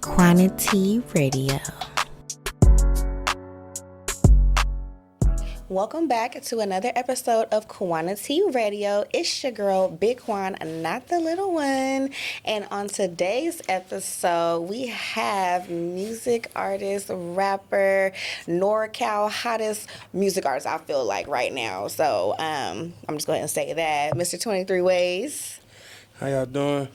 QuaniTEA Radio. Welcome back to another episode of QuaniTEA Radio. It's your girl, Big Quan, not the little one. And on today's episode, we have music artist, rapper, NorCal hottest music artist, I feel like, right now. So I'm just going to say that. Mr. 23 Ways. How y'all doing?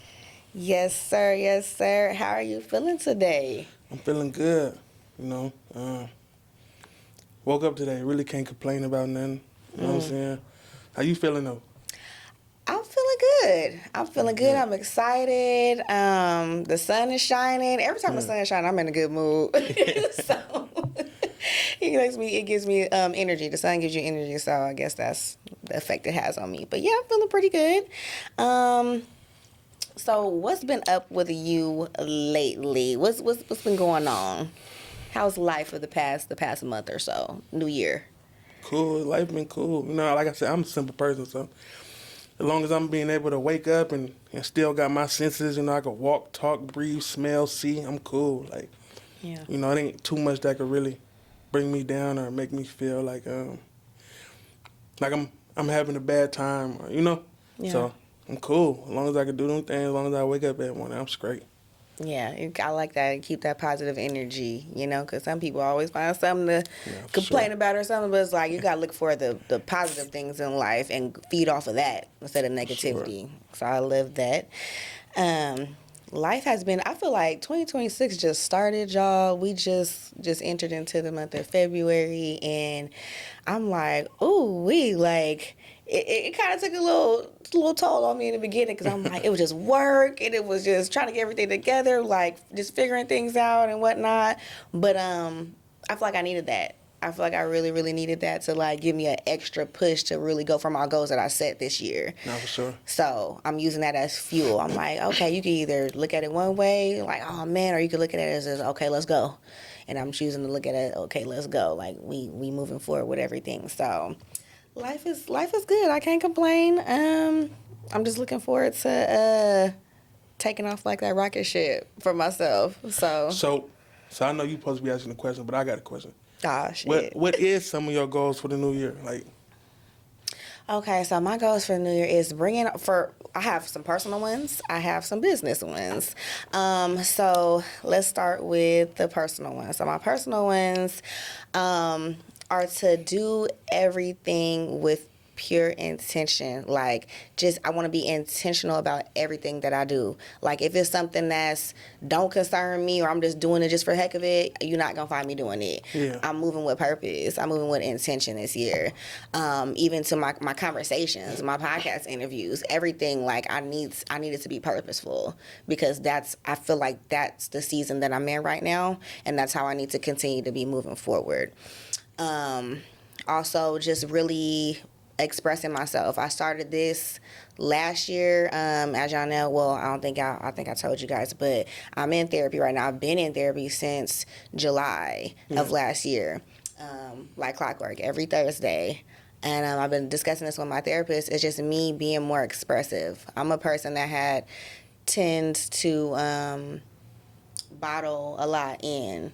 Yes, sir. Yes, sir. How are you feeling today? I'm feeling good, Woke up today, really can't complain about nothing. You know what I'm saying? How you feeling though? I'm feeling good. I'm excited. The sun is shining. Every time the sun is shining, I'm in a good mood. So it gives me energy. The sun gives you energy, so I guess that's the effect it has on me. But yeah, I'm feeling pretty good. So what's been up with you lately? What's been going on? How's life for the past month or so? New Year. Cool. Life been cool. Like I said, I'm a simple person, so as long as I'm being able to wake up and still got my senses, I can walk, talk, breathe, smell, see, I'm cool. Like, it ain't too much that could really bring me down or make me feel like I'm having a bad time, Yeah. So I'm cool. As long as I can do them things, as long as I wake up every morning, I'm straight. Yeah, I like that and keep that positive energy, because some people always find something to complain about or something, but it's like you got to look for the positive things in life and feed off of that instead of negativity. Sure. So I love that. Life has been, I feel like 2026 just started, y'all. We just entered into the month of February, and I'm like, it kind of took a little toll on me in the beginning because I'm like, it was just work and it was just trying to get everything together, like just figuring things out and whatnot. But I feel like I needed that. I feel like I really, really needed that to like give me an extra push to really go for my goals that I set this year. No, for sure. So I'm using that as fuel. I'm like, okay, you can either look at it one way, like, oh man, or you can look at it as okay, let's go. And I'm choosing to look at it, okay, let's go. Like we moving forward with everything. So life is good. I can't complain. I'm just looking forward to taking off like that rocket ship for myself. So I know you're supposed to be asking the question, but I got a question. Ah, shit. What is some of your goals for the new year? Like, okay, so my goals for the new year is I have some personal ones. I have some business ones. So let's start with the personal ones. So my personal ones are to do everything with pure intention. Like, I want to be intentional about everything that I do. Like, if it's something that's don't concern me or I'm just doing it just for the heck of it, you're not going to find me doing it. Yeah. I'm moving with purpose. I'm moving with intention this year. Even to my conversations, my podcast interviews, everything, like, I need it to be purposeful because I feel like that's the season that I'm in right now, and that's how I need to continue to be moving forward. Also, just really expressing myself. I started this last year, as y'all know. Well, I think I told you guys, but I'm in therapy right now. I've been in therapy since July of last year, like clockwork, every Thursday. And I've been discussing this with my therapist. It's just me being more expressive. I'm a person that tends to bottle a lot in.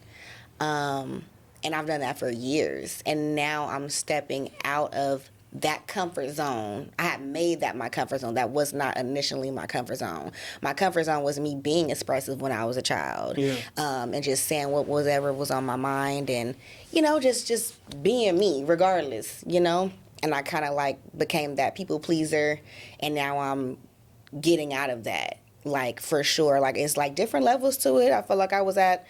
And I've done that for years. And now I'm stepping out of that comfort zone. I had made that my comfort zone. That was not initially my comfort zone. My comfort zone was me being expressive when I was a child. Yeah. And just saying whatever was on my mind and, just being me regardless, And I kind of like became that people pleaser. And now I'm getting out of that, like, for sure. Like, it's like different levels to it. I feel like I was at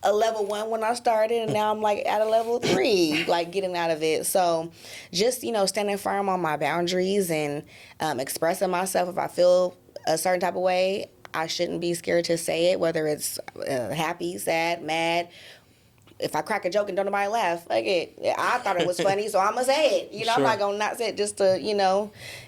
a level 1 when I started, and now I'm like at a level 3, like getting out of it. So just, standing firm on my boundaries and expressing myself. If I feel a certain type of way, I shouldn't be scared to say it, whether it's happy, sad, mad. If I crack a joke and don't nobody laugh, like I thought it was funny, so I'm going to say it. Sure. I'm not going to not say it just to,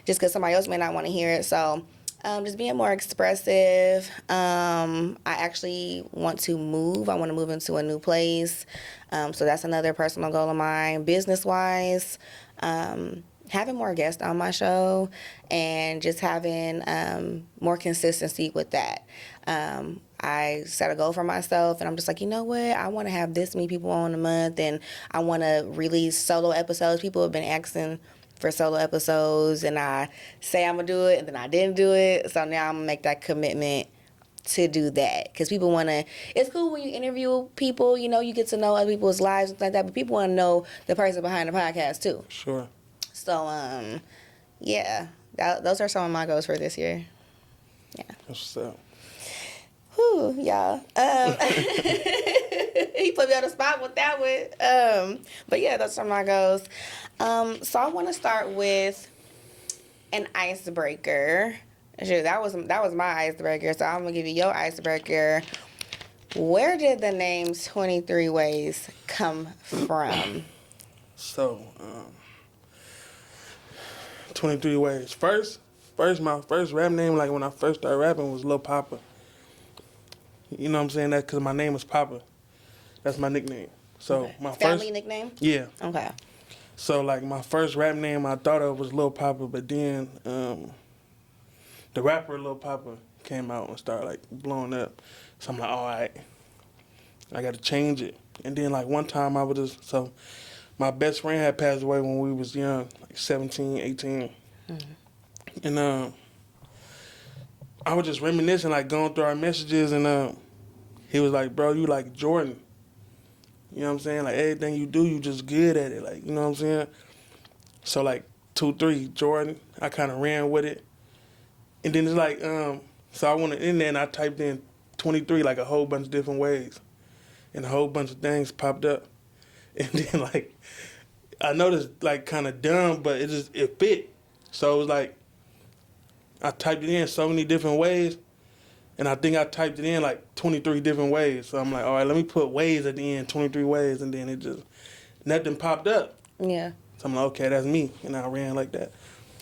just because somebody else may not want to hear it. So just being more expressive. I actually want to move. I want to move into a new place. So that's another personal goal of mine. Business-wise, having more guests on my show and just having more consistency with that. I set a goal for myself, and I'm just like, you know what? I want to have this many people on a month, and I want to release solo episodes. People have been asking for solo episodes, and I say I'm going to do it, and then I didn't do it. So now I'm going to make that commitment to do that, because people want to. It's cool when you interview people, you know, you get to know other people's lives and things like that, but people want to know the person behind the podcast too. Sure. So yeah, those are some of my goals for this year. Yeah. That's what's up. Whew, y'all. He put me on the spot with that one. But yeah, those are my goals. So I want to start with an icebreaker. Sure, that was my icebreaker. So I'm gonna give you your icebreaker. Where did the name 23 Ways come from? So, 23 Ways. First, my first rap name, like when I first started rapping, was Lil Papa. You know what I'm saying? That's because my name is Papa. That's my nickname. So Okay. my Family first nickname? Yeah. Okay. So like my first rap name, I thought it was Lil Papa, but then the rapper Lil Papa came out and started like blowing up. So I'm like, all right, I got to change it. And then like one time I was just, so my best friend had passed away when we was young, like 17, 18. Mm-hmm. And I was just reminiscing, like going through our messages, and he was like, bro, you like Jordan. You know what I'm saying? Like everything you do, you just good at it. Like, you know what I'm saying? So like 2-3 Jordan, I kind of ran with it. And then it's like, so I went in there and I typed in 23, like a whole bunch of different ways. And a whole bunch of things popped up. And then like, I noticed like kind of dumb, but it fit. So it was like, I typed it in so many different ways, and I think I typed it in like 23 different ways. So I'm like, all right, let me put ways at the end, 23 ways, and then it just, nothing popped up. Yeah. So I'm like, okay, that's me, and I ran like that.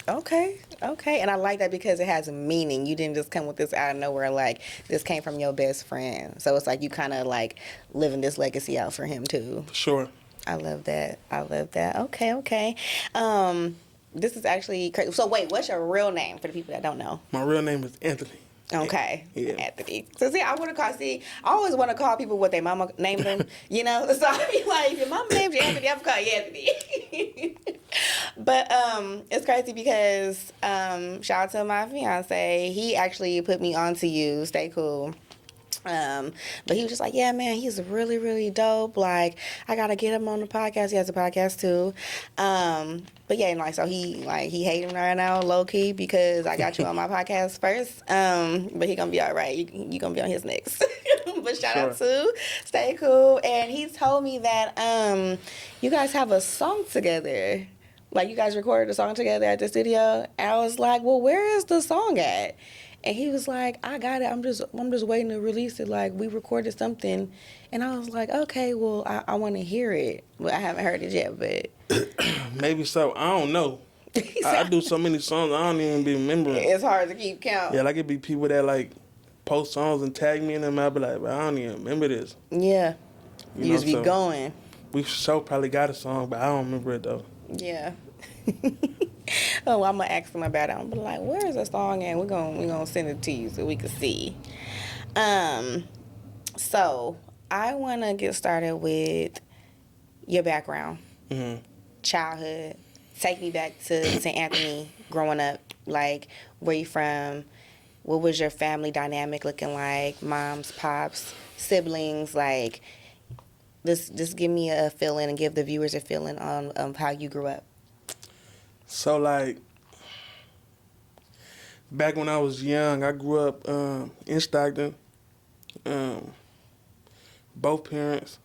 Okay. And I like that because it has a meaning. You didn't just come with this out of nowhere, like this came from your best friend. So it's like you kind of like living this legacy out for him too. For sure. I love that. Okay. This is actually crazy. So wait, what's your real name for the people that don't know? My real name is Anthony. Okay. Yeah. Anthony. So see, I always want to call people what their mama named them, you know? So I be like, if your mama named you Anthony, I'm gonna call you Anthony. But it's crazy because shout out to my fiance. He actually put me on to you. Stay cool. But he was just like, yeah, man, he's really, really dope. Like, I gotta get him on the podcast. He has a podcast too. But yeah, and like, so he hating right now, low key, because I got you on my podcast first. But he gonna be all right. You gonna be on his next. But shout out to Stay Cool. And he told me that you guys have a song together. Like, you guys recorded a song together at the studio. And I was like, well, where is the song at? And he was like, I got it. I'm just waiting to release it. Like, we recorded something. And I was like, okay, well, I want to hear it. But I haven't heard it yet, but. Maybe so. I don't know. I do so many songs, I don't even be remembering. It's hard to keep count. Yeah, like it be people that like post songs and tag me in them. I'll be like, but I don't even remember this. Yeah. You just be going. We sure probably got a song, but I don't remember it though. Yeah. Oh, I'm gonna ask him about it. I'm gonna be like, "Where is the song?" And we're gonna send it to you so we can see. So I want to get started with your background, childhood. Take me back to Anthony growing up. Like, where you from? What was your family dynamic looking like? Moms, pops, siblings. Like, just give me a feeling and give the viewers a feeling on how you grew up. So, like, back when I was young, I grew up in Stockton. Both parents.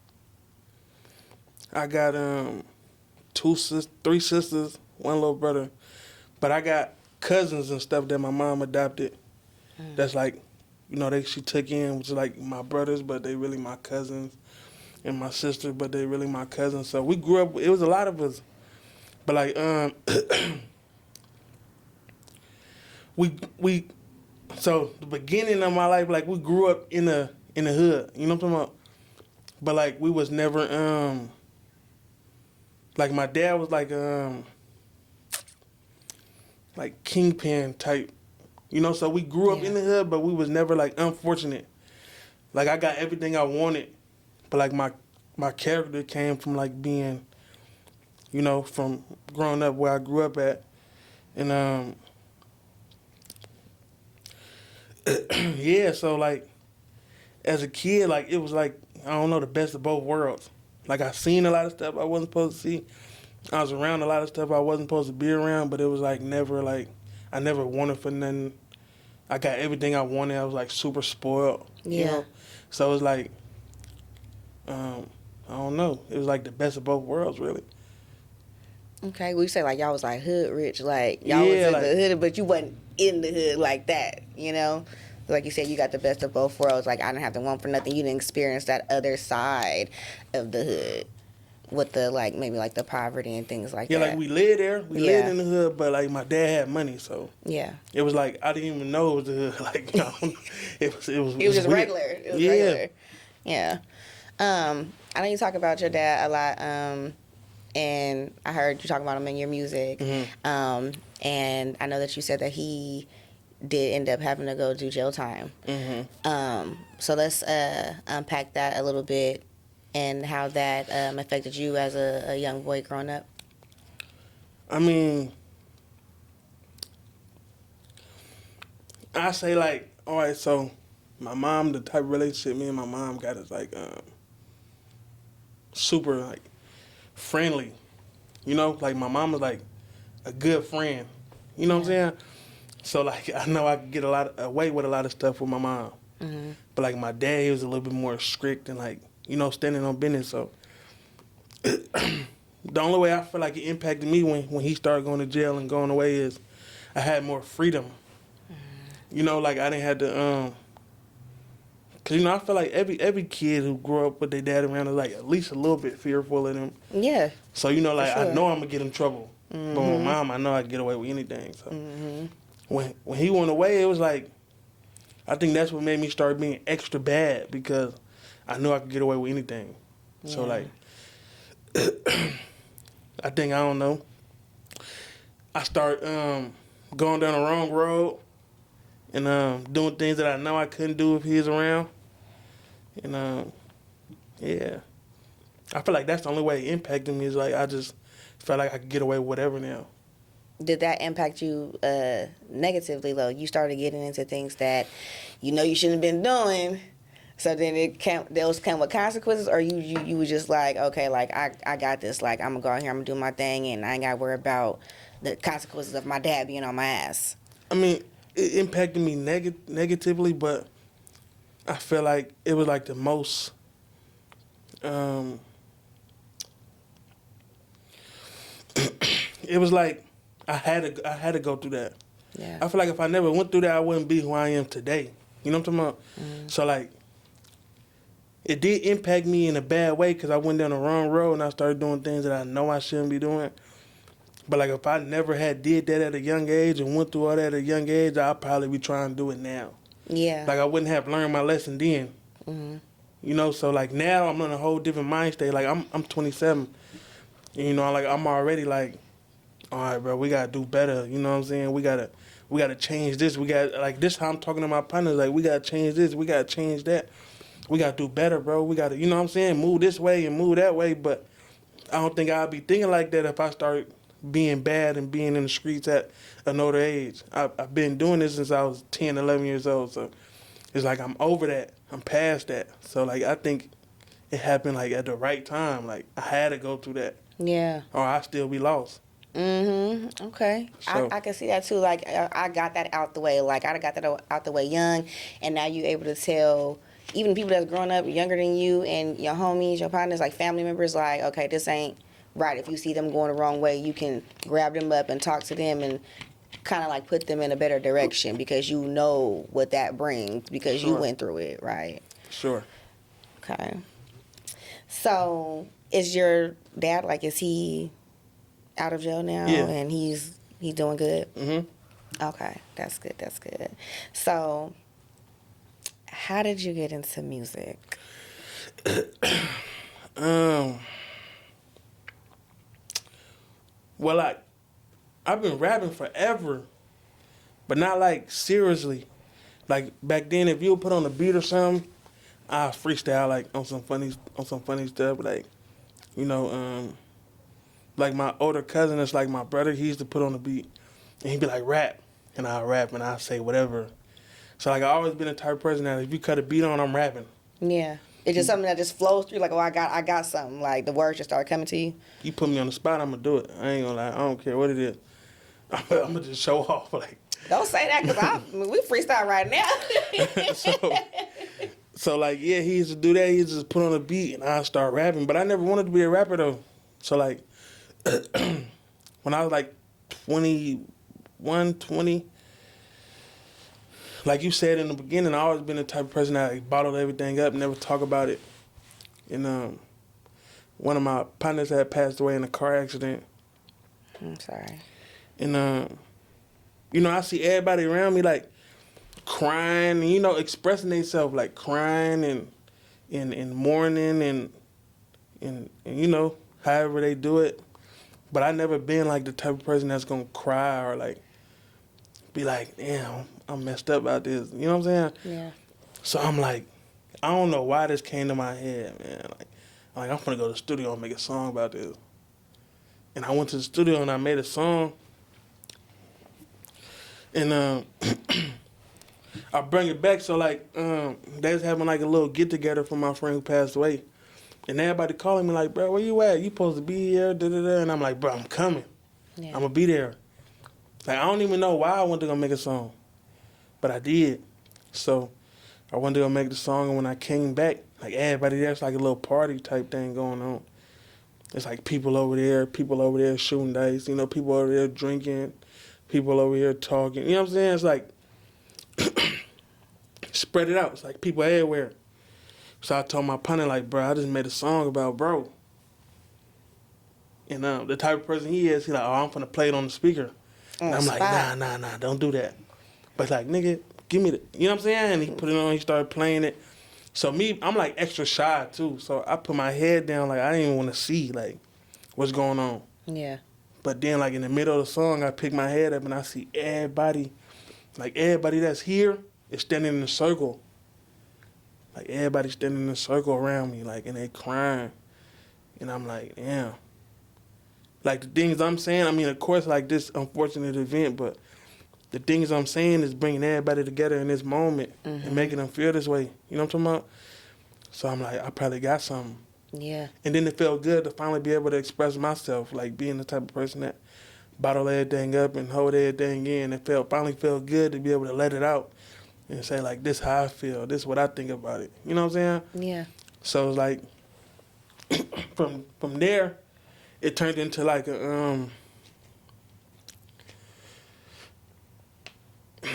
I got three sisters, one little brother. But I got cousins and stuff that my mom adopted. That's like, you know, she took in, which is like my brothers, but they really my cousins. And my sister, but they really my cousins. So we grew up, it was a lot of us. But like, so the beginning of my life, like we grew up in the hood, you know what I'm talking about? But like we was never, like my dad was like, like kingpin type. You know, so we grew up in the hood, but we was never like unfortunate. Like I got everything I wanted, but like my character came from like being, you know, from growing up where I grew up at, and yeah. So like as a kid, like it was like I don't know, the best of both worlds. Like I seen a lot of stuff I wasn't supposed to see. I was around a lot of stuff I wasn't supposed to be around, but it was like never like I never wanted for nothing. I got everything I wanted. I was like super spoiled. You know? So it was like I don't know. It was like the best of both worlds, really. Okay, we say like y'all was like hood rich, like y'all was in like, the hood, but you wasn't in the hood like that, you know? Like you said, you got the best of both worlds. Like I didn't have to want for nothing. You didn't experience that other side of the hood with the like maybe like the poverty and things like that. Yeah, like we lived there. We lived in the hood, but like my dad had money, so it was like I didn't even know it was the hood. Like you know, it was just weird. regular. It was regular. Yeah. I know you talk about your dad a lot. And I heard you talk about him in your music. Mm-hmm. And I know that you said that he did end up having to go do jail time. Mm-hmm. So let's unpack that a little bit and how that affected you as a young boy growing up. I mean, I say like, all right, so my mom, the type of relationship me and my mom got is like super like friendly. You know, like my mom was like a good friend. You know what I'm saying? So like I know I could get away with a lot of stuff with my mom. Mm-hmm. But like my dad, he was a little bit more strict and like, you know, standing on business. So the only way I feel like it impacted me when he started going to jail and going away is I had more freedom. Mm-hmm. You know, like I didn't have to cause you know I feel like every kid who grew up with their dad around is like at least a little bit fearful of them. Yeah. So you know, like I know I'm gonna get in trouble. Mm-hmm. But my mom, I know I can get away with anything. So mm-hmm. when he went away, it was like I think that's what made me start being extra bad because I knew I could get away with anything. Yeah. So like I think I don't know. I start going down the wrong road and doing things that I know I couldn't do if he was around. And yeah, I feel like that's the only way it impacted me is like I just felt like I could get away with whatever now. Did that impact you negatively though? You started getting into things that you know you shouldn't have been doing. So then those come with consequences, or you were just like, okay, like I got this, like I'm gonna go out here, I'm gonna do my thing, and I ain't gotta worry about the consequences of my dad being on my ass. I mean, it impacted me negatively, but I feel like it was like the most. It was like I had to go through that. Yeah. I feel like if I never went through that, I wouldn't be who I am today. You know what I'm talking about? Mm-hmm. So like, it did impact me in a bad way because I went down the wrong road and I started doing things that I know I shouldn't be doing. But like if I never had did that at a young age and went through all that at a young age, I'd probably be trying to do it now. Yeah. Like I wouldn't have learned my lesson then. Mm-hmm. You know, so like now I'm in a whole different mind state. Like I'm 27. And, you know, like I'm already like, all right, bro, we gotta do better. You know what I'm saying? We gotta change this. We got like this. How I'm talking to my partners, like we gotta change this. We gotta change that. We gotta do better, bro. We gotta, you know what I'm saying? Move this way and move that way. But I don't think I'd be thinking like that if I start being bad and being in the streets at an older age. I've been doing this since I was 10, 11 years old. So it's like I'm over that. I'm past that. So like I think it happened like at the right time. Like I had to go through that. Yeah. Or I'd still be lost. Mm-hmm. Okay. So, I can see that too. Like I got that out the way. Like I got that out the way young, and now you're able to tell even people that's growing up younger than you and your homies, your partners, like family members, like, okay, this ain't right. If you see them going the wrong way, you can grab them up and talk to them and kind of like put them in a better direction because you know what that brings because you went through it, right? Sure. Okay. So is your dad, like, is he out of jail now? Yeah. And he's doing good? Mm-hmm. Okay. That's good. That's good. So how did you get into music? Well, I've been rapping forever. but not like seriously. Like back then, if you would put on a beat or something, I freestyle like on some funny stuff. Like you know, like my older cousin is like my brother. He used to put on the beat, and he'd be like rap, and I'll rap and I'll say whatever. So like I always been the type of person that if you cut a beat on, I'm rapping. Yeah. It's just something that just flows through. Like, oh, I got something. Like the words just start coming to you. You put me on the spot, I'm gonna do it. I ain't gonna lie. I don't care what it is. I'm gonna just show off. Like Don't say that because we freestyle right now. so like yeah, he used to do that. He used to just put on a beat and I start rapping. But I never wanted to be a rapper though. So like when I was like 21, 20, like you said in the beginning, I always been the type of person that like, bottled everything up, never talk about it. And one of my partners had passed away in a car accident. I'm sorry. And you know, I see everybody around me like crying and, you know, expressing themselves like crying and mourning and you know, however they do it. But I never been like the type of person that's gonna cry or like be like, damn, I'm messed up about this. You know what I'm saying? Yeah. So I'm like, I don't know why this came to my head, man. Like I'm gonna go to the studio and make a song about this. And I went to the studio and I made a song. And I bring it back. So like, they was having like a little get together for my friend who passed away. And everybody calling me like, bro, where you at? You supposed to be here, da-da-da. And I'm like, bro, I'm coming. Yeah. I'm gonna be there. Like, I don't even know why I went to go make a song. But I did. So I went to go make the song, and when I came back, like, everybody there's like a little party type thing going on. It's like people over there shooting dice, you know, people over there drinking, people over here talking. You know what I'm saying? It's like, spread it out. It's like people everywhere. So I told my partner, like, bro, I just made a song about bro. And the type of person he is, he's like, oh, I'm finna play it on the speaker. And I'm like, nah, don't do that. But like, nigga, give me the, you know what I'm saying? And he put it on, he started playing it. So me, I'm like extra shy too. So I put my head down, like I didn't even want to see like what's going on. Yeah. But then like in the middle of the song, I pick my head up and I see everybody, like everybody that's here is standing in a circle. Like everybody standing in a circle around me, like, and they crying. And I'm like, damn. Like the things I'm saying, I mean, of course, like this unfortunate event, but the things I'm saying is bringing everybody together in this moment and making them feel this way. You know what I'm talking about? So I'm like, I probably got something. Yeah. And then it felt good to finally be able to express myself, like being the type of person that bottle everything up and hold everything in. It finally felt good to be able to let it out and say, like, this how I feel. This is what I think about it. You know what I'm saying? Yeah. So it's like, from there, it turned into like a,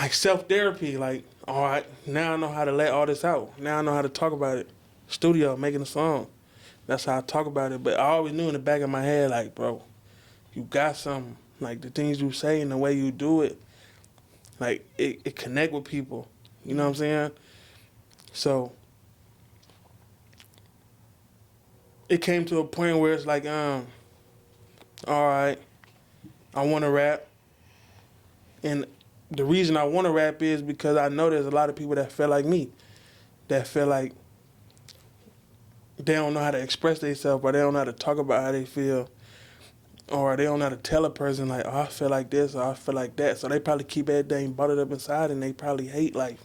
like self-therapy. Like, all right, now I know how to let all this out. Now I know how to talk about it. Studio, making a song. That's how I talk about it. But I always knew in the back of my head, like, bro, you got something. Like, the things you say and the way you do it, like, it connect with people. You know what I'm saying? So it came to a point where it's like, all right, I want to rap. And the reason I want to rap is because I know there's a lot of people that feel like me, that feel like they don't know how to express themselves, or they don't know how to talk about how they feel, or they don't know how to tell a person like, oh, I feel like this, or I feel like that. So they probably keep everything bottled up inside, and they probably hate life.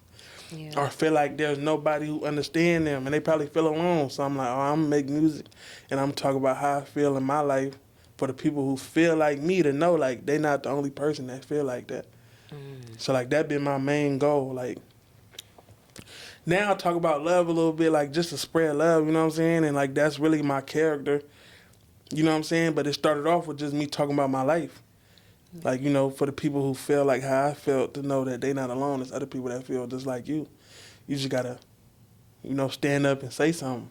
Yeah. Or feel like there's nobody who understands them, and they probably feel alone. So I'm like, oh, I'm going to make music, and I'm talking about how I feel in my life for the people who feel like me to know, like, they're not the only person that feel like that. So, like, that been my main goal. Like, now I talk about love a little bit, like, just to spread love, you know what I'm saying? And, like, that's really my character, you know what I'm saying? But it started off with just me talking about my life. Like, you know, for the people who feel like how I felt, to know that they not alone. There's other people that feel just like you. You just got to, you know, stand up and say something.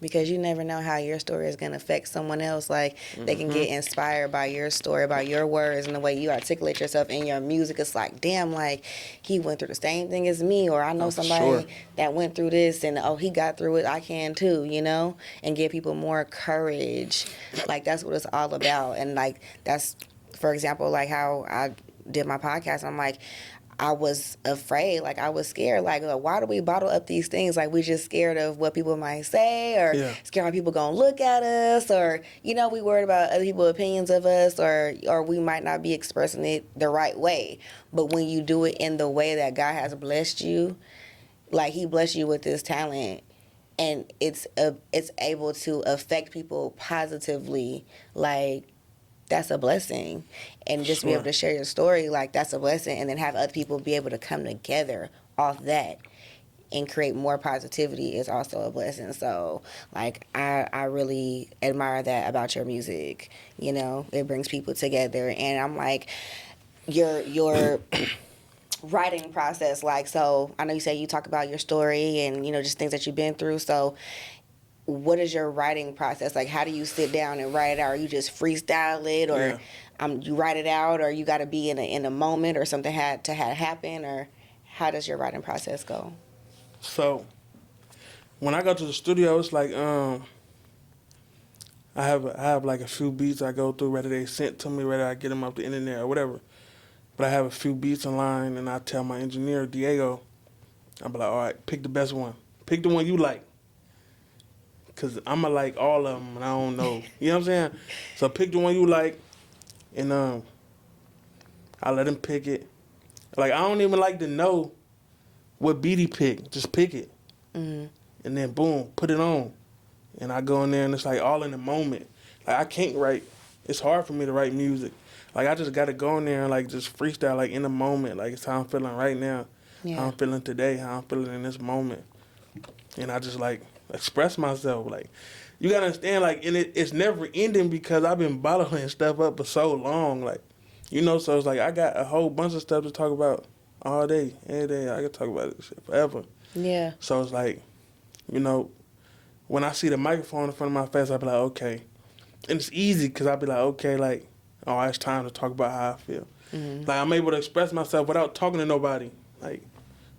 Because you never know how your story is going to affect someone else. Like, they can get inspired by your story, by your words, and the way you articulate yourself in your music. It's like, damn, like, he went through the same thing as me, or I know somebody that went through this, and, oh, he got through it, I can too, you know? And give people more courage. Like, that's what it's all about. And, like, that's, for example, like how did my podcast. I'm like, I was afraid, like I was scared, like why do we bottle up these things? Like we just scared of what people might say, or scared how people gonna look at us, or we worried about other people's opinions of us, or we might not be expressing it the right way. But when you do it in the way that God has blessed you, like He blessed you with this talent, and it's able to affect people positively, like that's a blessing. And just be able to share your story, like that's a blessing, and then have other people be able to come together off that and create more positivity is also a blessing. So like I really admire that about your music. It brings people together. And I'm like, your writing process, like, so I know you say you talk about your story and just things that you've been through. So what is your writing process? Like, how do you sit down and write it out? Or you just freestyle it, or you write it out, or you got to be in a moment, or something had to happen, or how does your writing process go? So when I go to the studio, it's like I have like a few beats I go through, whether they sent to me, whether I get them off the internet or whatever. But I have a few beats in line, and I tell my engineer Diego, I'm like, all right, pick the best one, pick the one you like. Cause I'ma like all of them, and I don't know. You know what I'm saying? So pick the one you like, and I let him pick it. Like, I don't even like to know what beat he picked. Just pick it, and then boom, put it on. And I go in there, and it's like all in the moment. Like, I can't write. It's hard for me to write music. Like, I just gotta go in there and like just freestyle, like in the moment. Like, it's how I'm feeling right now, how I'm feeling today, how I'm feeling in this moment, and I just like express myself. Like, you gotta understand, like, and it's never ending because I've been bottling stuff up for so long, like, so it's like I got a whole bunch of stuff to talk about all day, every day. I can talk about this shit forever. Yeah. So it's like, when I see the microphone in front of my face, I be like, okay. And it's easy because I be like, okay, like, oh, it's time to talk about how I feel. Like, I'm able to express myself without talking to nobody, like,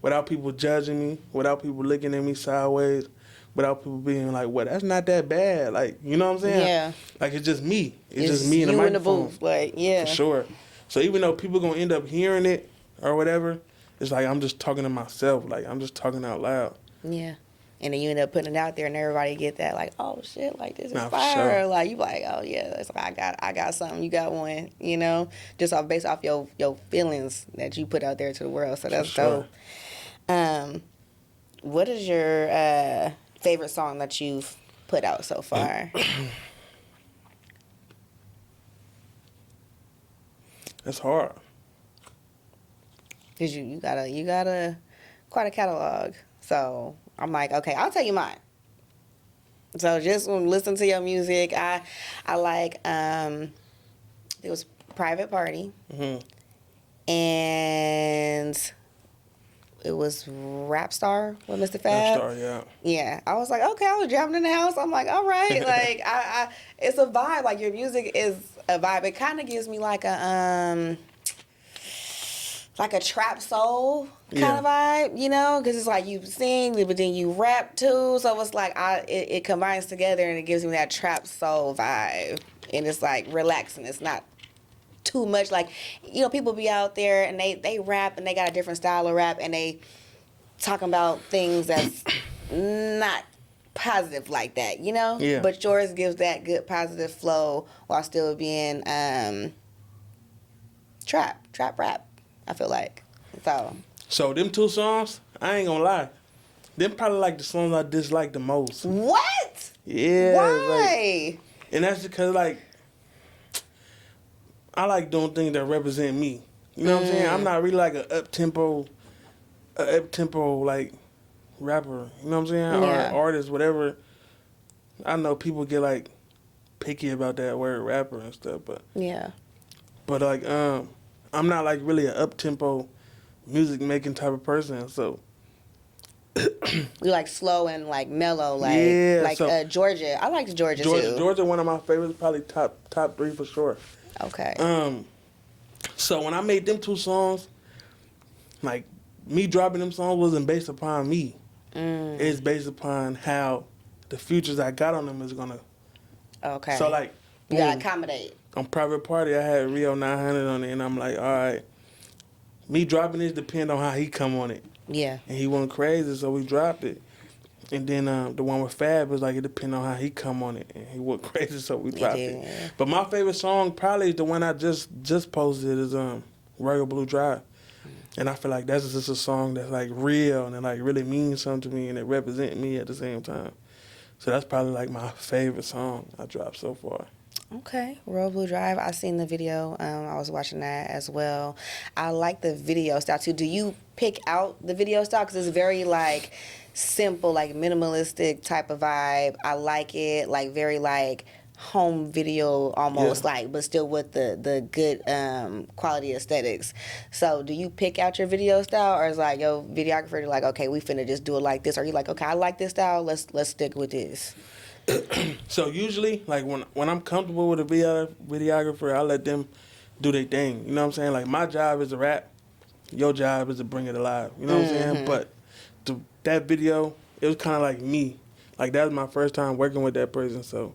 without people judging me, without people looking at me sideways, without people being like, well, that's not that bad. Like, you know what I'm saying? Yeah. Like, it's just me. It's just me and the microphone. In the booth. Like, yeah. For sure. So even though people going to end up hearing it or whatever, it's like I'm just talking to myself. Like, I'm just talking out loud. Yeah. And then you end up putting it out there and everybody get that, like, oh, shit, like, this is Nah, fire. Sure. Like, you like, oh, yeah, it's like, I got something, you got one, just based off your feelings that you put out there to the world. So that's dope. What is your favorite song that you've put out so far? It's hard. Cause you got quite a catalog. So I'm like, okay, I'll tell you mine. So just listen to your music. I like it was Private Party, and it was Rap Star with Mr. Fab. Rap Star, yeah. Yeah, I was like, okay, I was jamming in the house. I'm like, all right, like I it's a vibe. Like your music is a vibe. It kind of gives me like a trap soul kind of vibe, because it's like you sing, but then you rap too. So it's like it combines together and it gives me that trap soul vibe, and it's like relaxing. It's not too much. Like, people be out there and they rap and they got a different style of rap and they talking about things that's not positive like that, Yeah. But yours gives that good positive flow while still being trap rap, I feel like. So them two songs, I ain't gonna lie, them probably like the songs I dislike the most. What? Yeah. Why? Like, and that's because, like, I like doing things that represent me. You know what I'm saying? I'm not really like an up-tempo like rapper. You know what I'm saying? Yeah. Or artist, whatever. I know people get like picky about that word rapper and stuff, but like I'm not like really an up-tempo music making type of person. So you like slow and like mellow, like Georgia. I liked Georgia too. Georgia, one of my favorites, probably top 3 for sure. Okay. So when I made them two songs, like, me dropping them songs wasn't based upon me. It's based upon how the futures I got on them is gonna. Okay. So like, you gotta accommodate. On Private Party, I had Rio 900 on it, and I'm like, all right, me dropping this depend on how he come on it. Yeah. And he went crazy, so we dropped it. And then the one with Fab was like, it depend on how he come on it. And he went crazy, so we dropped it. Yeah. But my favorite song probably is the one I just posted is Royal Blue Drive. And I feel like that's just a song that's like real and it like really means something to me and it represents me at the same time. So that's probably like my favorite song I dropped so far. Okay, Royal Blue Drive. I seen the video. I was watching that as well. I like the video style too. Do you pick out the video style? Because it's very like simple, like minimalistic type of vibe. I like it. Like very like home video almost, like, but still with the good quality aesthetics. So do you pick out your video style, or is like your videographer like, okay, we finna just do it like this? Or you like, okay, I like this style. Let's stick with this. So usually, like when I'm comfortable with a videographer, I let them do their thing. You know what I'm saying? Like my job is to rap, your job is to bring it alive. You know what I'm saying? But that video, it was kind of like me. Like that was my first time working with that person. So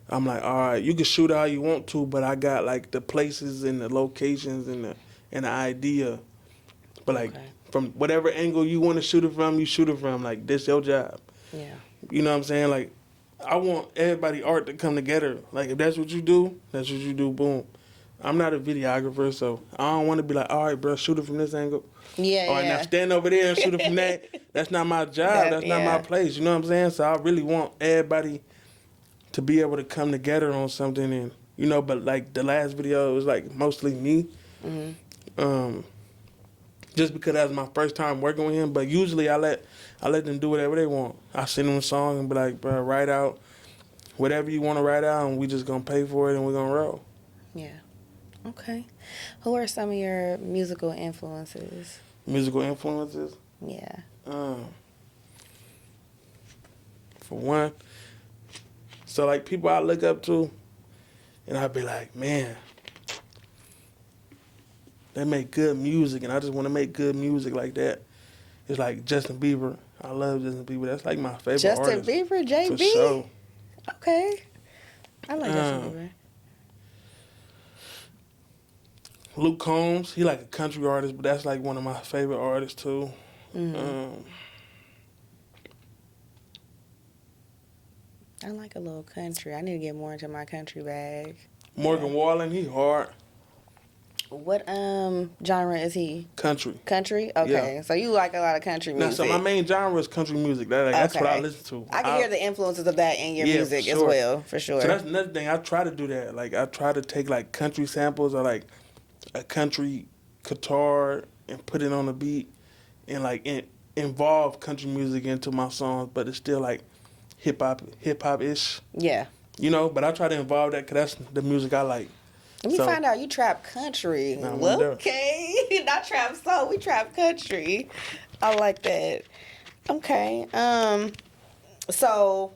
I'm like, all right, you can shoot it how you want to, but I got like the places and the locations and the idea. But like from whatever angle you want to shoot it from, you shoot it from. Like this your job. Yeah. You know what I'm saying? Like I want everybody art to come together. Like if that's what you do, that's what you do. Boom. I'm not a videographer, so I don't want to be like, all right, bro, shoot it from this angle. Yeah, all right, now stand over there and shoot it from that. That's not my job. That's not my place. You know what I'm saying? So I really want everybody to be able to come together on something, and you know. But like the last video, it was like mostly me. Just because that was my first time working with him. But usually I let them do whatever they want. I send them a song and be like, bro, write out whatever you want to write out, and we just gonna pay for it and we're gonna roll. Yeah. Okay. Who are some of your musical influences? Musical influences? Yeah. For one, so like people I look up to, and I'd be like, man, they make good music, and I just want to make good music like that. It's like Justin Bieber. I love Justin Bieber. That's like my favorite artist. Justin Bieber, JB? For sure. Okay. I like Justin Bieber. Luke Combs, he like a country artist, but that's like one of my favorite artists too. I like a little country. I need to get more into my country bag. Morgan Wallen, he hard. What genre is he? Country. Country? Okay. Yeah. So you like a lot of country music. So my main genre is country music. That's what I listen to. I can hear the influences of that in your music as well, for sure. So that's another thing. I try to do that. Like I try to take like country samples or like a country guitar and put it on a beat and like involve country music into my songs, but it's still like hip hop ish. Yeah. You know, but I try to involve that because that's the music I like. Let me find out you trap country. Okay. Not trap soul, we trap country. I like that. Okay. So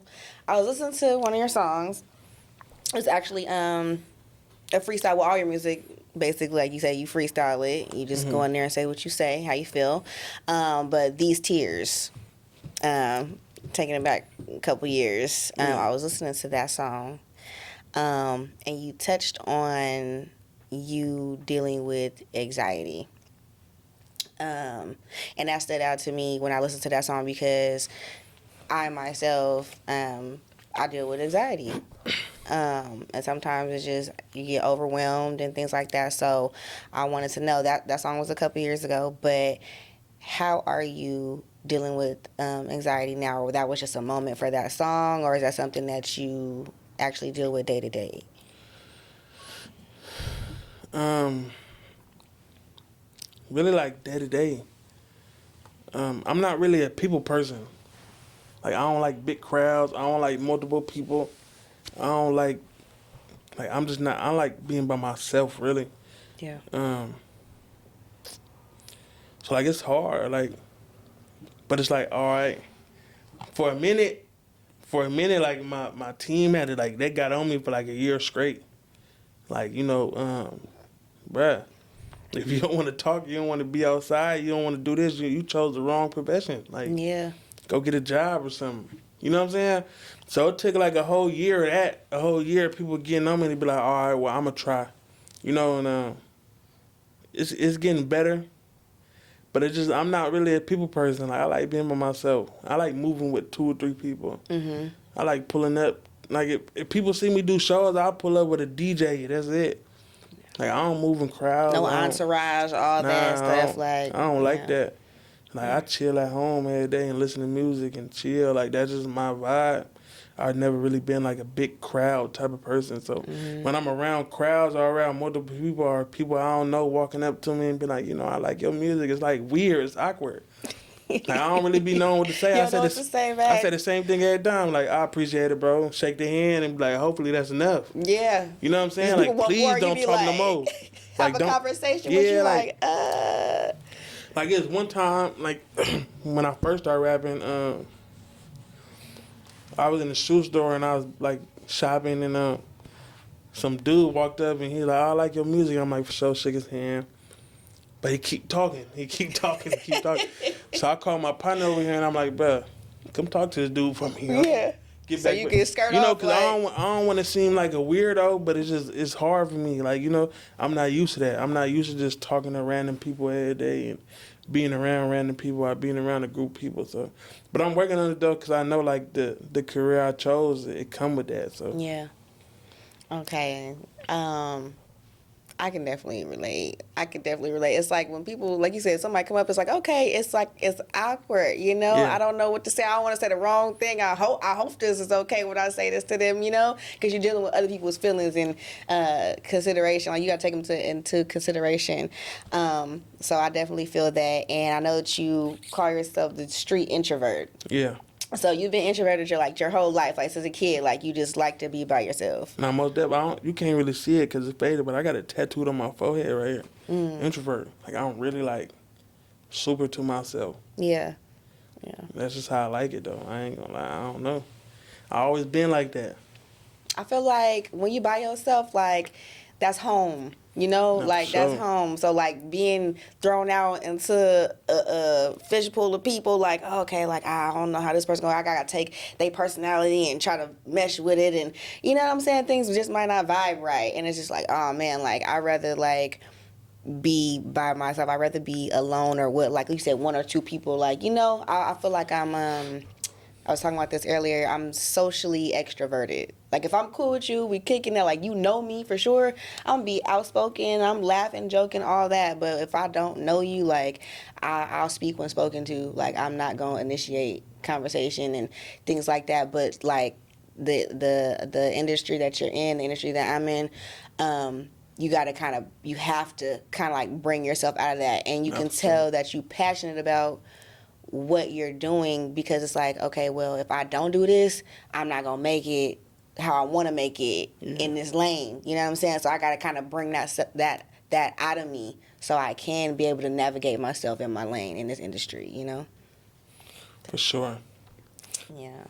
I was listening to one of your songs. It's actually a freestyle with all your music. Basically, like you say, you freestyle it. You just go in there and say what you say, how you feel. But These Tears, taking it back a couple years, I was listening to that song. And you touched on you dealing with anxiety. And that stood out to me when I listened to that song because I myself, I deal with anxiety. And sometimes it's just you get overwhelmed and things like that. So I wanted to know that song was a couple years ago, but how are you dealing with anxiety now? Or that was just a moment for that song, or is that something that you actually deal with day to day? Really like day to day. I'm not really a people person. Like I don't like big crowds. I don't like multiple people. I don't like I'm just not. I like being by myself really. Yeah. So like it's hard. Like, but it's like all right. For a minute, like my team had it like they got on me for like a year straight. Like bruh, if you don't want to talk, you don't want to be outside, you don't want to do this, you chose the wrong profession. Like, yeah, go get a job or something. You know what I'm saying? So it took like a whole year of people getting on me to be like, all right, well, I'm going to try. You know, and it's getting better. But it's just, I'm not really a people person. Like, I like being by myself. I like moving with 2 or 3 people. Mm-hmm. I like pulling up. Like, if people see me do shows, I'll pull up with a DJ. That's it. Like, I don't move in crowds. No entourage, all that stuff. I don't like that. Like, I chill at home every day and listen to music and chill. Like, that's just my vibe. I've never really been like a big crowd type of person. So when I'm around crowds or around multiple people or people I don't know walking up to me and be like, I like your music, it's like weird, it's awkward. Like, I don't really be knowing what to say. I say the same thing every time. Like, I appreciate it, bro. Shake the hand and be like, hopefully that's enough. Yeah. You know what I'm saying? Like, please don't talk no more. Have a conversation with you, like. Like, it's one time, like, when I first started rapping, I was in the shoe store and I was like shopping and some dude walked up and he like, I like your music. I'm like, for sure, shook his hand. But he keep talking. So I called my partner over here and I'm like, bruh, come talk to this dude for me. Yeah. Get so back you can skirt off. Because I don't want to seem like a weirdo, but it's hard for me. Like, I'm not used to that. I'm not used to just talking to random people every day and being around random people or being around a group of people. So, but I'm working on it though, because I know like the career I chose, it come with that. So yeah. Okay. I can definitely relate. It's like when people, like you said, somebody come up, it's like, okay, it's awkward, Yeah. I don't know what to say. I don't want to say the wrong thing. I hope this is okay when I say this to them, because you're dealing with other people's feelings and consideration. Like, you got to take them into consideration. So I definitely feel that. And I know that you call yourself the street introvert. Yeah. So you've been introverted your whole life, like since a kid, like you just like to be by yourself. Now, most definitely, you can't really see it because it's faded, but I got it tattooed on my forehead right here. Introvert. Like, I'm really like super to myself. Yeah. That's just how I like it though. I ain't gonna lie, I don't know. I always been like that. I feel like when you by yourself, like, that's home. Like, sure. That's home. So, like, being thrown out into a fishbowl of people, like, oh, okay, like, I don't know how this person going. I got to take their personality and try to mesh with it. And, you know what I'm saying? Things just might not vibe right. And it's just like, oh, man, like, I'd rather, like, be by myself. I'd rather be alone or what, like you said, 1 or 2 people. Like, I feel like I was talking about this earlier. I'm socially extroverted. Like, if I'm cool with you, we kicking it, like, me for sure, I'm going to be outspoken, I'm laughing, joking, all that. But if I don't know you, like, I'll speak when spoken to. Like, I'm not going to initiate conversation and things like that. But, like, the industry that you're in, the industry that I'm in, you have to kind of, like, bring yourself out of that. And you can tell that you're passionate about what you're doing, because it's like, okay, well, if I don't do this, I'm not gonna make it how I want to make it in this lane. You know what I'm saying? So I gotta kind of bring that out of me so I can be able to navigate myself in my lane in this industry. For sure. Yeah.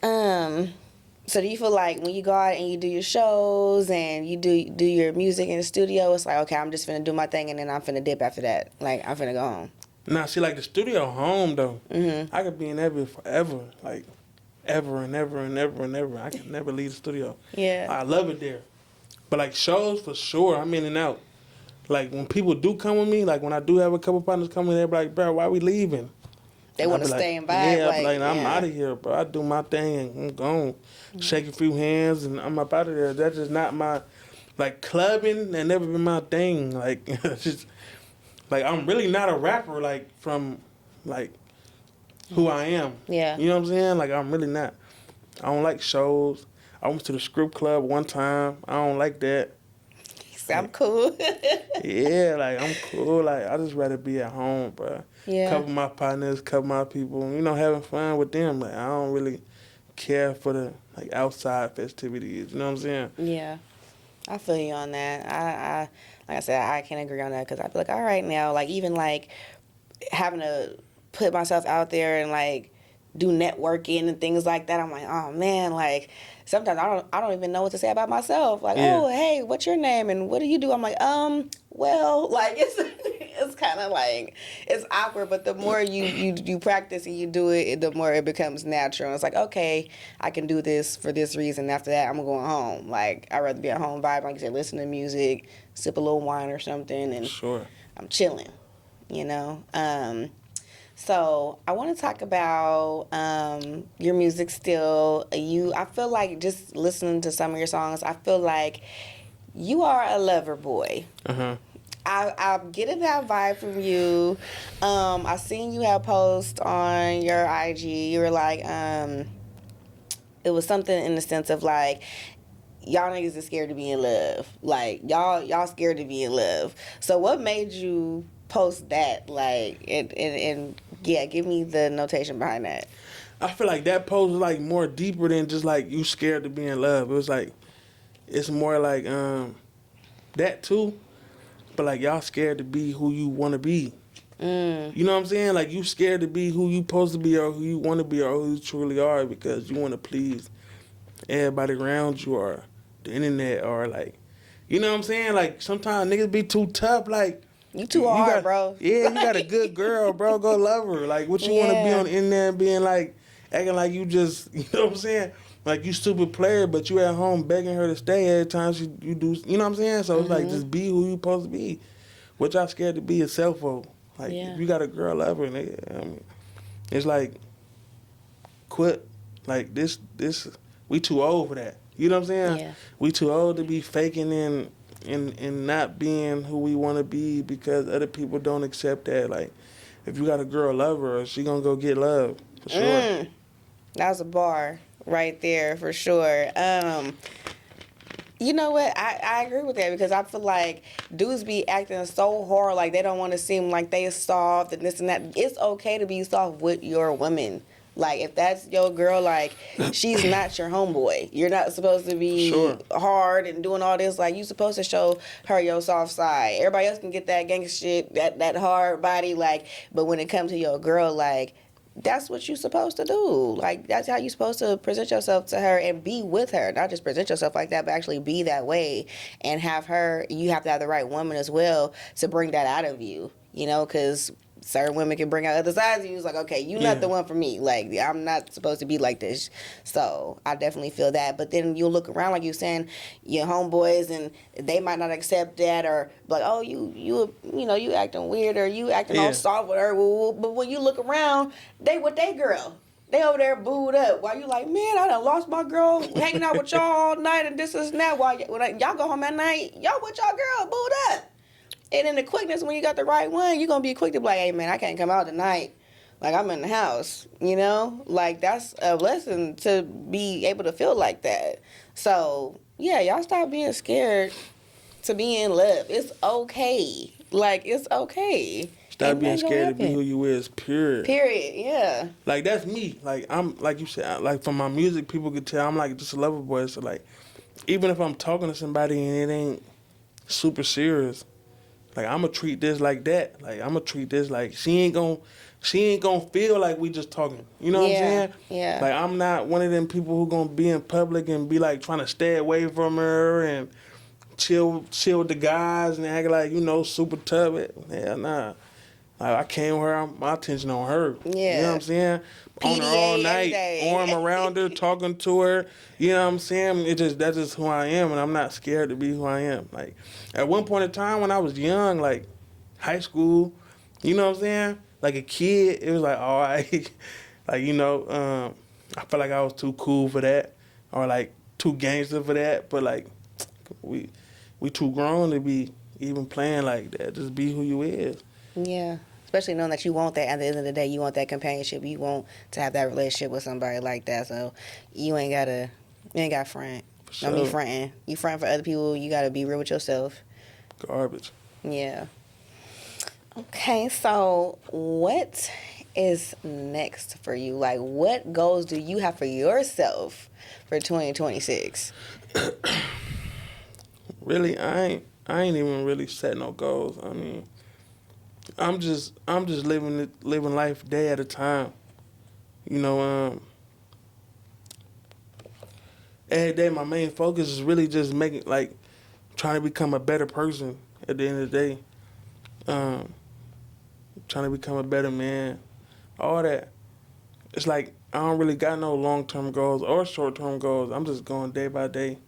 So do you feel like when you go out and you do your shows and you do your music in the studio, it's like, okay, I'm just finna do my thing and then I'm finna dip after that. Like, I'm finna go home. Nah, see, like, the studio home, though, I could be in there forever, like, ever and ever and ever and ever. I can never leave the studio. Yeah. I love it there. But, like, shows, for sure, I'm in and out. Like, when people do come with me, like, when I do have a couple partners come in, they're like, bro, why we leaving? They want to stay and vibe. Yeah, like, I'm out of here, bro. I do my thing and I'm gone. Shake a few hands and I'm up out of there. That's just not my, like, clubbing, that never been my thing. Like, it's just... Like, I'm really not a rapper, like, from, like, who I am. Yeah. You know what I'm saying? Like, I'm really not. I don't like shows. I went to the strip club one time. I don't like that. I'm cool. Yeah, like, I'm cool. Like, I just rather be at home, bro. Yeah. Couple my partners, couple my people, having fun with them. Like, I don't really care for the, like, outside festivities. You know what I'm saying? Yeah. I feel you on that. I like I said, I can agree on that, because I feel like, all right, now, like, even, like, having to put myself out there and, like, do networking and things like that, I'm like, oh, man, like, sometimes I don't even know what to say about myself. Like, oh, hey, what's your name and what do you do? I'm like, well, like, it's kind of like, it's awkward, but the more you practice and you do it, the more it becomes natural. And it's like, okay, I can do this for this reason. After that, I'm going home. Like, I'd rather be at home vibe, like you said, listen to music, sip a little wine or something, and Sure. I'm chilling. you know. So I want to talk about your music still. I feel like just listening to some of your songs, I feel like you are a lover boy. Uh-huh. I'm getting that vibe from you. I seen you have post on your IG. You were like, it was something in the sense of like, y'all niggas is scared to be in love. Like y'all scared to be in love. So what made you post that? Like and yeah, give me the notation behind that. I feel like that post was like more deeper than just like you scared to be in love. It was like it's more like that too, but like y'all scared to be who you want to be. You know what I'm saying? Like you scared to be who you supposed to be or who you want to be or who you truly are because you want to please everybody around you or the internet or like, you know what I'm saying? Like sometimes niggas be too tough. Like You too hard, bro. Yeah, you got a good girl, bro. Go love her. Like what you want to be on the internet being like acting like you just, you know what I'm saying? Like you stupid player, but you at home begging her to stay every time you do, you know what I'm saying? So it's like just be who you supposed to be. What y'all scared to be yourself for? Like if you got a girl, love her. Nigga, I mean, it's like quit. Like this, we too old for that. You know what I'm saying? Yeah. We too old to be faking and not being who we want to be because other people don't accept that. Like if you got a girl, love her, she gonna go get love for sure. That was a bar right there for sure. You know what? I agree with that because I feel like dudes be acting so hard like they don't want to seem like they soft and this and that. It's okay to be soft with your woman. Like if that's your girl, like she's not your homeboy. You're not supposed to be hard and doing all this. Like you supposed to show her your soft side. Everybody else can get that gangster shit, that hard body. Like, but when it comes to your girl, like that's what you're supposed to do. Like that's how you're supposed to present yourself to her and be with her. Not just present yourself like that, but actually be that way and have her. You have to have the right woman as well to bring that out of you. You know, because certain women can bring out other sides of you. It's like, okay, you're not the one for me. Like, I'm not supposed to be like this. So I definitely feel that. But then you look around, like you're saying, your homeboys, and they might not accept that, or like, oh, you acting weird, or you acting all soft with her. But when you look around, they with their girl. They over there booed up. While you like, man, I done lost my girl hanging out with y'all all night and this and that. While when y'all go home at night, y'all with y'all girl booed up. And in the quickness, when you got the right one, you're going to be quick to be like, hey, man, I can't come out tonight. Like, I'm in the house, you know? Like, that's a blessing to be able to feel like that. So, yeah, y'all stop being scared to be in love. It's okay. Like, it's okay. Stop being scared to be who you is, period. Period, yeah. Like, that's me. Like, I'm, like you said, like, from my music, people could tell I'm, like, just a lover boy. So, like, even if I'm talking to somebody and it ain't super serious, like, I'm going to treat this like that. Like, I'm going to treat this like she ain't going to feel like we just talking. You know what I'm saying? Yeah. Like, I'm not one of them people who going to be in public and be, like, trying to stay away from her and chill with the guys and act like, you know, super tough. Yeah, nah. Like, I came with her, my attention on her. Yeah. You know what I'm saying? PDA on her all night, arm around her, talking to her. You know what I'm saying? That's just who I am, and I'm not scared to be who I am. Like, at one point in time when I was young, like high school, you know what I'm saying? Like a kid, it was like, all right. Like, you know, I felt like I was too cool for that, or like too gangster for that. But like, we too grown to be even playing like that. Just be who you is. Yeah. Especially knowing that you want that at the end of the day, you want that companionship, you want to have that relationship with somebody like that. So you ain't got front. Sure. Don't be fronting. You front for other people, you gotta be real with yourself. Garbage. Yeah. Okay, so what is next for you? Like, what goals do you have for yourself for 2026? Really, I ain't even really set no goals. I mean, I'm just living life day at a time. You know, every day my main focus is really just trying to become a better person at the end of the day. Trying to become a better man. All that. It's like I don't really got no long-term goals or short-term goals. I'm just going day by day.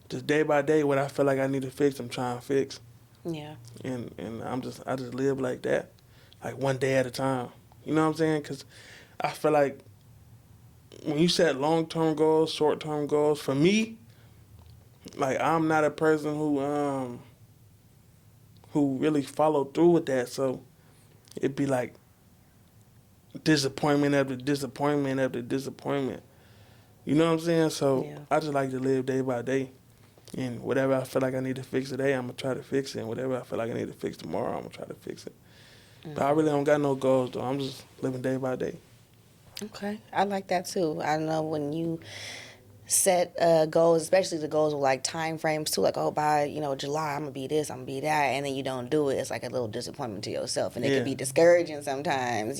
Just day by day, what I feel like I need to fix, I'm trying to fix. Yeah. And I just live like that. like one day at a time. You know what I'm saying? Because I feel like when you set long-term goals, short-term goals, for me, like I'm not a person who really followed through with that. So it'd be like disappointment after disappointment after disappointment. You know what I'm saying? So Yeah. I just like to live day by day. And whatever I feel like I need to fix today, I'm going to try to fix it. And whatever I feel like I need to fix tomorrow, I'm going to try to fix it. But I really don't got no goals, though. I'm just living day by day. Okay. I like that, too. I know when you set goals, especially the goals with, like, time frames, too. Like, oh, by, July, I'm going to be this, I'm going to be that. And then you don't do it. It's like a little disappointment to yourself. And it Yeah. can be discouraging sometimes,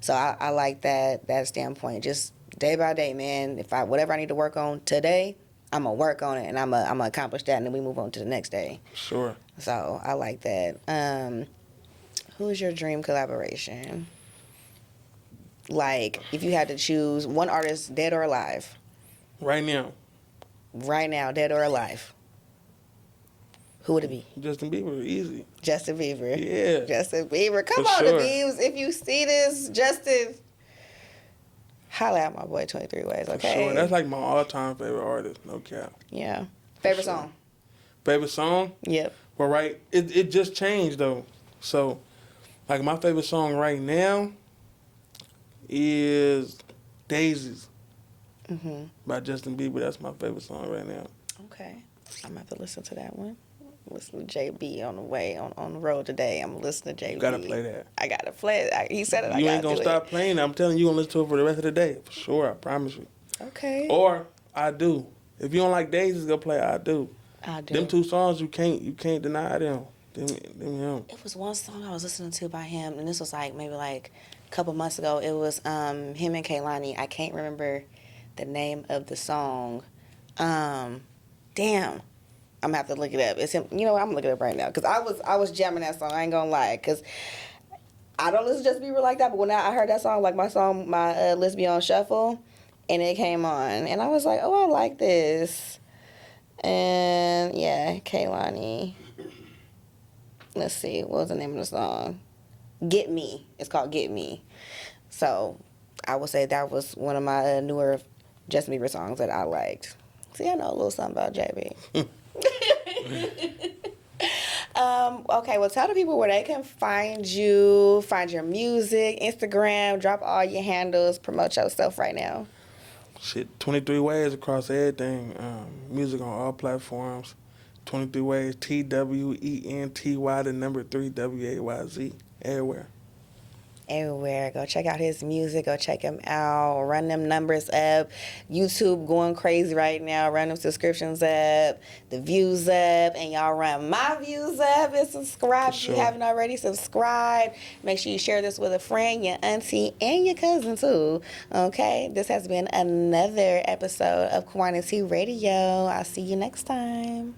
So I like that standpoint. Just day by day, man. Whatever I need to work on today, I'm going to work on it, and I'm going to accomplish that, and then we move on to the next day. Sure. So I like that. Who's your dream collaboration? Like, if you had to choose one artist, dead or alive. Right now. Right now, dead or alive. Who would it be? Justin Bieber, easy. Justin Bieber. Yeah. Justin Bieber. Come For on, sure. the Biebs. If you see this, Justin, holla at my boy 23 Ways, okay? Sure. That's like my all-time favorite artist, no cap. Yeah. Favorite sure. song? Favorite song? Yep. Well, right, it just changed, though. So, like, my favorite song right now is Daisies by Justin Bieber. That's my favorite song right now. Okay. I'm going to have to listen to that one. Listen to JB on the way, on the road today. I'm going to listen to JB. You got to play that. I got to play it. He said it. You ain't going to stop playing it. I'm telling you, you're going to listen to it for the rest of the day. For sure, I promise you. Okay. Or, I Do. If you don't like Daisies, go play I Do. I do. Them two songs, you can't deny them. Them him. It was one song I was listening to by him, and this was maybe a couple months ago. It was him and Kehlani. I can't remember the name of the song. Damn. I'm gonna have to look it up. It's him. You know what? I'm gonna look it up right now because I was jamming that song. I ain't gonna lie, because I don't listen to Justin Bieber like that. But when I heard that song, my list be on shuffle, and it came on, and I was like, oh, I like this. And yeah, Kehlani. Let's see, what was the name of the song? Get Me. It's called Get Me. So I would say that was one of my newer Justin Bieber songs that I liked. See, I know a little something about JB. Okay, well, tell the people where they can find you, find your music, Instagram, drop all your handles, promote yourself right now. Shit, 23 Ways across everything. Music on all platforms. 23 Ways, TWENTY, the number 3, WAYZ, everywhere. Everywhere. Go check out his music. Go check him out. Run them numbers up. YouTube going crazy right now. Run them subscriptions up. The views up. And y'all run my views up and subscribe if you haven't already. Subscribe. Make sure you share this with a friend, your auntie, and your cousin too. Okay? This has been another episode of QuaniTEA Radio. I'll see you next time.